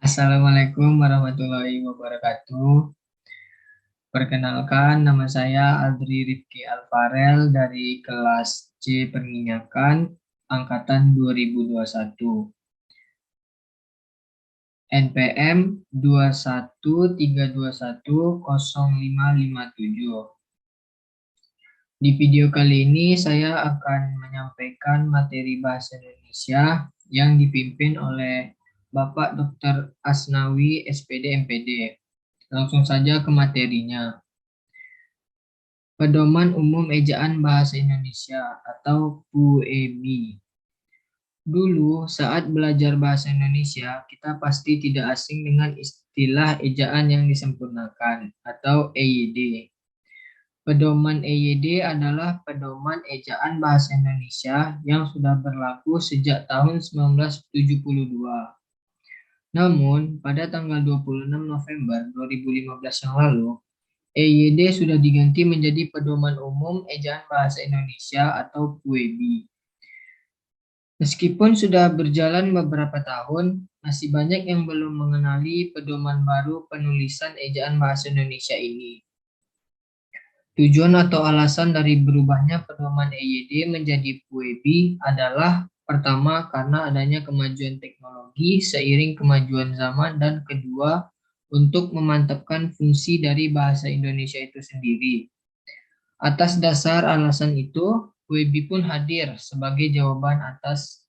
Assalamualaikum warahmatullahi wabarakatuh. Perkenalkan, nama saya Aldri Rifki Alfarel dari kelas C Perminyakan angkatan 2021. NPM 213210557. Di video kali ini saya akan menyampaikan materi bahasa Indonesia yang dipimpin oleh Bapak Dr. Asnawi SPD MPD. Langsung saja ke materinya. Pedoman Umum Ejaan Bahasa Indonesia atau PUEB. Dulu saat belajar bahasa Indonesia, kita pasti tidak asing dengan istilah ejaan yang disempurnakan atau EYD. Pedoman EYD adalah pedoman ejaan bahasa Indonesia yang sudah berlaku sejak tahun 1972. Namun, pada tanggal 26 November 2015 yang lalu, EYD sudah diganti menjadi Pedoman Umum Ejaan Bahasa Indonesia atau PUEB. Meskipun sudah berjalan beberapa tahun, masih banyak yang belum mengenali pedoman baru penulisan ejaan bahasa Indonesia ini. Tujuan atau alasan dari berubahnya pedoman EYD menjadi PUEB adalah pertama karena adanya kemajuan teknologi seiring kemajuan zaman dan kedua untuk memantapkan fungsi dari bahasa Indonesia itu sendiri. Atas dasar alasan itu, PUEB pun hadir sebagai jawaban atas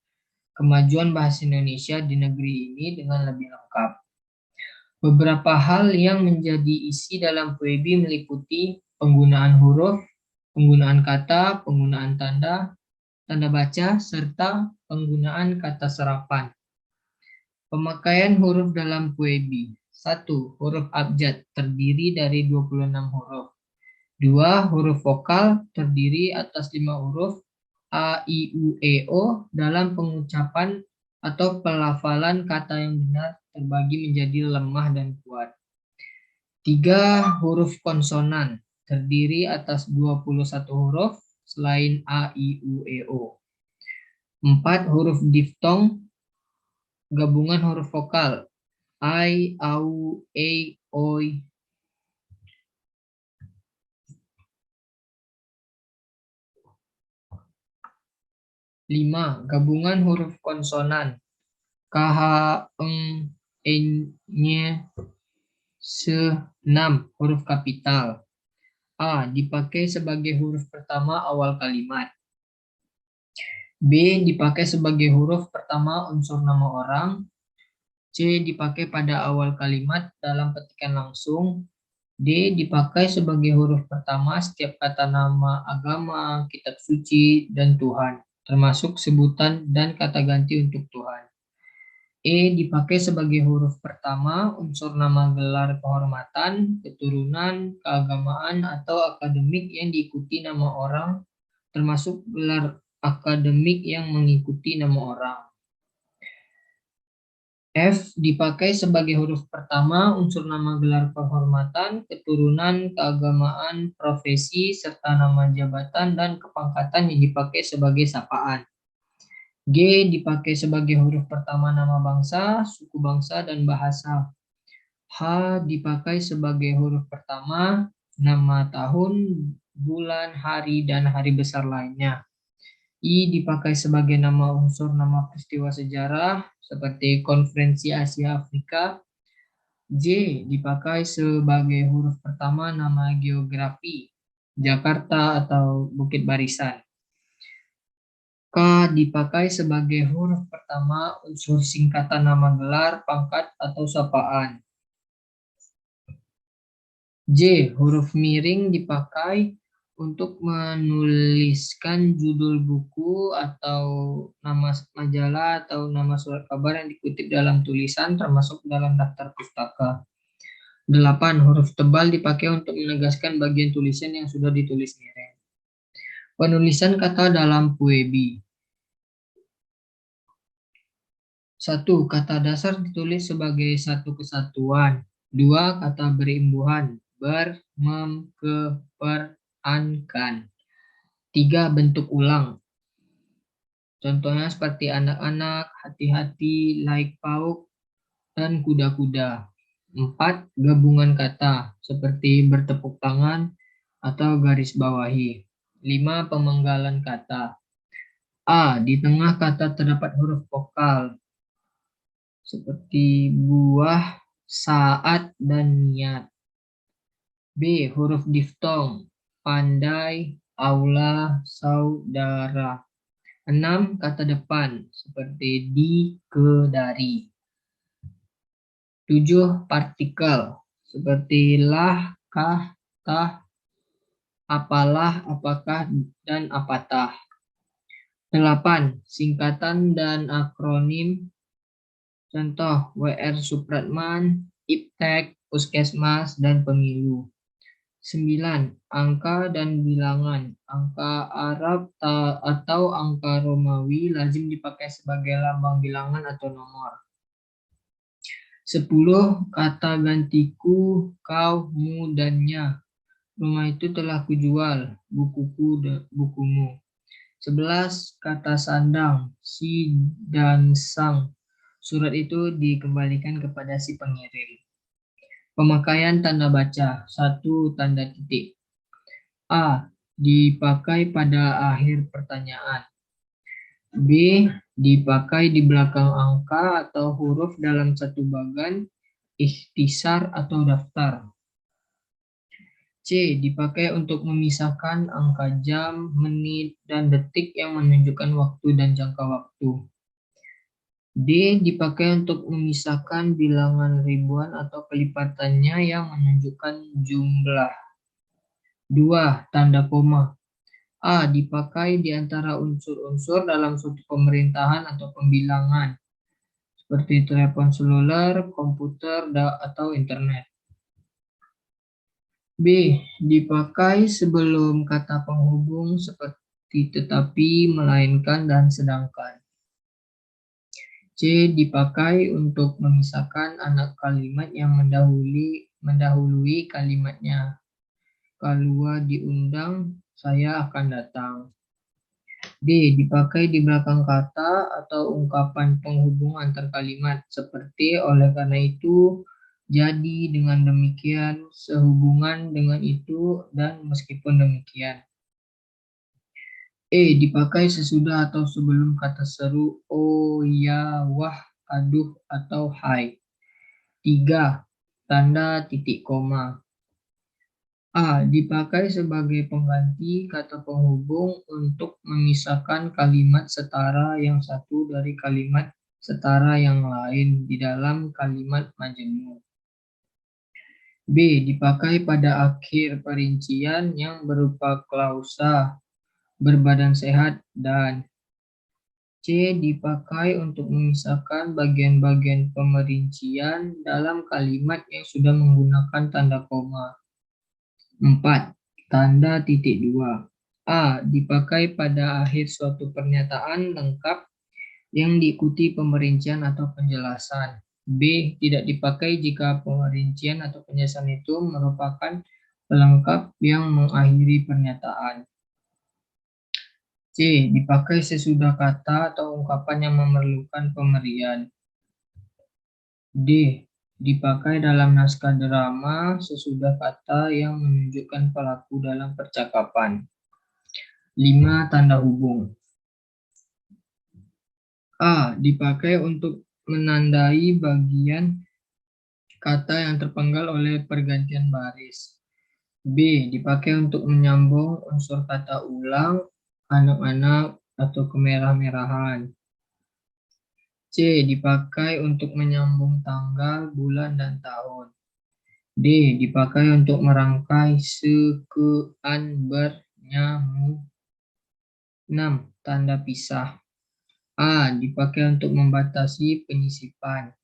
kemajuan bahasa Indonesia di negeri ini dengan lebih lengkap. Beberapa hal yang menjadi isi dalam PUEB meliputi penggunaan huruf, penggunaan kata, penggunaan tanda, tanda baca, serta penggunaan kata serapan. Pemakaian huruf dalam PUEB. 1. Huruf abjad terdiri dari 26 huruf. 2. Huruf vokal terdiri atas 5 huruf A, I, U, E, O dalam pengucapan atau pelafalan kata yang benar terbagi menjadi lemah dan kuat. 3. Huruf konsonan terdiri atas 21 huruf selain A, I, U, E, O. 4. Huruf diftong gabungan huruf vokal I, Au, E, Oi. 5. Gabungan huruf konsonan K, H, Eng, Eng, Nye. 6. Huruf kapital. A. Dipakai sebagai huruf pertama awal kalimat. B. Dipakai sebagai huruf pertama unsur nama orang. C. Dipakai pada awal kalimat dalam petikan langsung. D. Dipakai sebagai huruf pertama setiap kata nama agama, kitab suci, dan Tuhan, termasuk sebutan dan kata ganti untuk Tuhan. E. Dipakai sebagai huruf pertama unsur nama gelar kehormatan, keturunan, keagamaan, atau akademik yang diikuti nama orang, termasuk gelar akademik yang mengikuti nama orang. F. Dipakai sebagai huruf pertama unsur nama gelar kehormatan, keturunan, keagamaan, profesi, serta nama jabatan dan kepangkatan yang dipakai sebagai sapaan. G. Dipakai sebagai huruf pertama nama bangsa, suku bangsa, dan bahasa. H. Dipakai sebagai huruf pertama nama tahun, bulan, hari, dan hari besar lainnya. I. Dipakai sebagai nama unsur nama peristiwa sejarah seperti Konferensi Asia Afrika. J. Dipakai sebagai huruf pertama nama geografi, Jakarta atau Bukit Barisan. K. Dipakai sebagai huruf pertama unsur singkatan nama gelar, pangkat, atau sapaan. J. Huruf miring dipakai untuk menuliskan judul buku atau nama majalah atau nama surat kabar yang dikutip dalam tulisan termasuk dalam daftar pustaka. 8. Huruf tebal dipakai untuk menegaskan bagian tulisan yang sudah ditulis miring. Penulisan kata dalam PUEB. 1. Kata dasar ditulis sebagai satu kesatuan. 2. Kata berimbuhan. Ber, mem, ke, per, an, kan. 3. Bentuk ulang. Contohnya seperti anak-anak, hati-hati, like, pauk. dan kuda-kuda. 4. Gabungan kata seperti bertepuk tangan atau garis bawahi. 5. Pemenggalan kata. A. Di tengah kata terdapat huruf vokal seperti buah, saat, dan niat. B. Huruf diftong, pandai, aula, saudara. 6. Kata depan seperti di, ke, dari. 7. Partikel seperti lah, kah, tah, apalah, apakah, dan apatah. 8. Singkatan dan akronim. Contoh, WR Supratman, Iptek, Puskesmas, dan Pemilu. 9. Angka dan bilangan. Angka Arab atau angka Romawi lazim dipakai sebagai lambang bilangan atau nomor. 10. Kata gantiku, kau, mu, dan nya. Rumah itu telah kujual, bukuku, bukumu. 11. Kata sandang, si dan sang. Surat itu dikembalikan kepada si pengirim. Pemakaian tanda baca. 1. Tanda titik. A. Dipakai pada akhir pertanyaan. B. Dipakai di belakang angka atau huruf dalam satu bagan, ikhtisar atau daftar. C. Dipakai untuk memisahkan angka jam, menit, dan detik yang menunjukkan waktu dan jangka waktu. D. Dipakai untuk memisahkan bilangan ribuan atau kelipatannya yang menunjukkan jumlah. 2. Tanda koma. A. Dipakai di antara unsur-unsur dalam suatu pemerintahan atau pembilangan, seperti telepon seluler, komputer, atau internet. B. Dipakai sebelum kata penghubung seperti tetapi, melainkan, dan sedangkan. C. Dipakai untuk memisahkan anak kalimat yang mendahului kalimatnya. Kalau diundang, saya akan datang. D. Dipakai di belakang kata atau ungkapan penghubung antar kalimat, seperti oleh karena itu, jadi, dengan demikian, sehubungan dengan itu, dan meskipun demikian. E. Dipakai sesudah atau sebelum kata seru oh, ya, wah, aduh, atau hai. 3. Tanda titik koma. A. Dipakai sebagai pengganti kata penghubung untuk memisahkan kalimat setara yang satu dari kalimat setara yang lain di dalam kalimat majemuk. B. Dipakai pada akhir perincian yang berupa klausa, berbadan sehat, dan C. Dipakai untuk memisahkan bagian-bagian pemerincian dalam kalimat yang sudah menggunakan tanda koma. 4. Tanda titik dua. A. Dipakai pada akhir suatu pernyataan lengkap yang diikuti pemerincian atau penjelasan. B. Tidak dipakai jika pemerincian atau penjelasan itu merupakan pelengkap yang mengakhiri pernyataan. C. Dipakai sesudah kata atau ungkapan yang memerlukan pemberian. D. Dipakai dalam naskah drama sesudah kata yang menunjukkan pelaku dalam percakapan. 5. Tanda hubung. A. Dipakai untuk menandai bagian kata yang terpenggal oleh pergantian baris. B. Dipakai untuk menyambung unsur kata ulang, anak-anak, atau kemerah-merahan. C. Dipakai untuk menyambung tanggal, bulan, dan tahun. D. Dipakai untuk merangkai sekian, bernyamu. 6. Tanda pisah. A. Dipakai untuk membatasi penyisipan.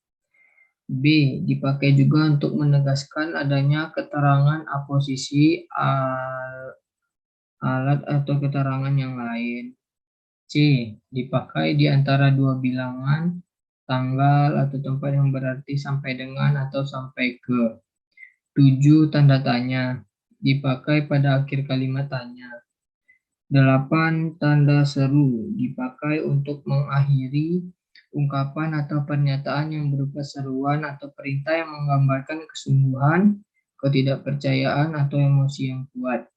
B. Dipakai juga untuk menegaskan adanya keterangan aposisi alat atau keterangan yang lain. C. Dipakai di antara dua bilangan, tanggal atau tempat yang berarti sampai dengan atau sampai ke. 7. Tanda tanya. Dipakai pada akhir kalimat tanya. 8. Tanda seru. Dipakai untuk mengakhiri ungkapan atau pernyataan yang berupa seruan atau perintah yang menggambarkan kesungguhan, ketidakpercayaan, atau emosi yang kuat.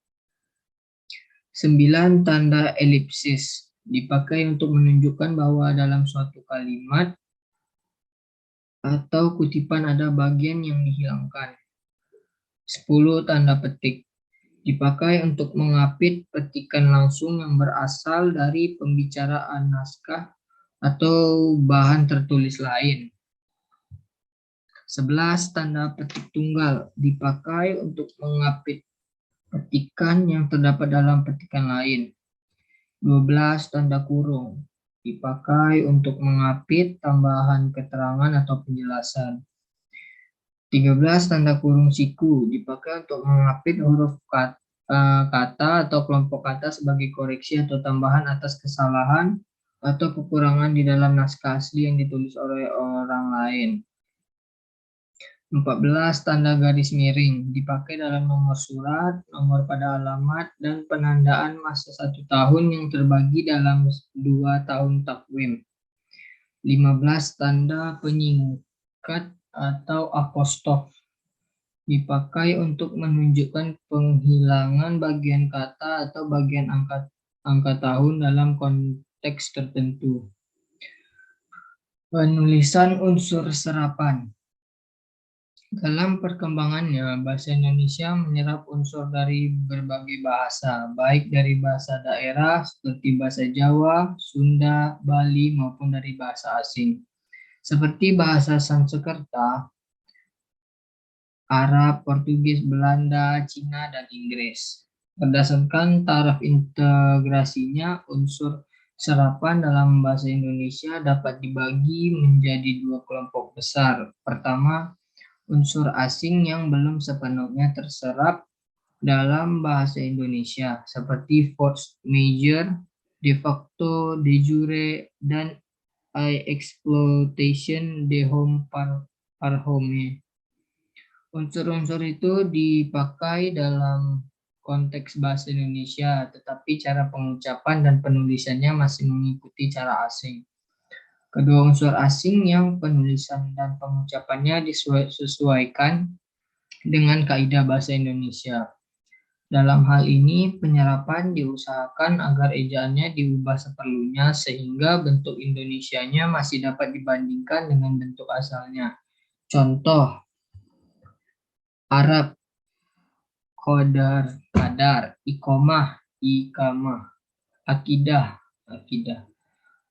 9. Tanda elipsis dipakai untuk menunjukkan bahwa dalam suatu kalimat atau kutipan ada bagian yang dihilangkan. 10. Tanda petik dipakai untuk mengapit petikan langsung yang berasal dari pembicaraan naskah atau bahan tertulis lain. 11. Tanda petik tunggal dipakai untuk mengapit petikan yang terdapat dalam petikan lain. 12. Tanda kurung dipakai untuk mengapit tambahan keterangan atau penjelasan. 13. Tanda kurung siku dipakai untuk mengapit huruf kata atau kelompok kata sebagai koreksi atau tambahan atas kesalahan atau kekurangan di dalam naskah asli yang ditulis oleh orang lain. 14. Tanda garis miring dipakai dalam nomor surat, nomor pada alamat, dan penandaan masa 1 tahun yang terbagi dalam 2 tahun takwim. 15. Tanda penyingkat atau apostrof dipakai untuk menunjukkan penghilangan bagian kata atau bagian angka tahun dalam konteks tertentu. Penulisan unsur serapan. Dalam perkembangannya, bahasa Indonesia menyerap unsur dari berbagai bahasa, baik dari bahasa daerah seperti bahasa Jawa, Sunda, Bali, maupun dari bahasa asing, seperti bahasa Sanskerta, Arab, Portugis, Belanda, Cina, dan Inggris. Berdasarkan taraf integrasinya, unsur serapan dalam bahasa Indonesia dapat dibagi menjadi 2 kelompok besar. Pertama, unsur asing yang belum sepenuhnya terserap dalam bahasa Indonesia, seperti force majeure, de facto, de jure, dan exploitation de hoc par hoc. Unsur-unsur itu dipakai dalam konteks bahasa Indonesia, tetapi cara pengucapan dan penulisannya masih mengikuti cara asing. Kedua unsur asing yang penulisan dan pengucapannya disesuaikan dengan kaidah bahasa Indonesia. Dalam hal ini, penyerapan diusahakan agar ejaannya diubah seperlunya sehingga bentuk Indonesianya masih dapat dibandingkan dengan bentuk asalnya. Contoh, Arab, kadar, ikomah, ikamah, akidah, akidah.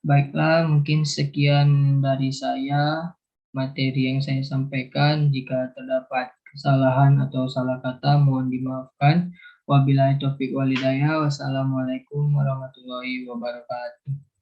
Baiklah, mungkin sekian dari saya materi yang saya sampaikan. Jika terdapat kesalahan atau salah kata, mohon dimaafkan. Wabillahi taufiq walhidayah. Wassalamualaikum warahmatullahi wabarakatuh.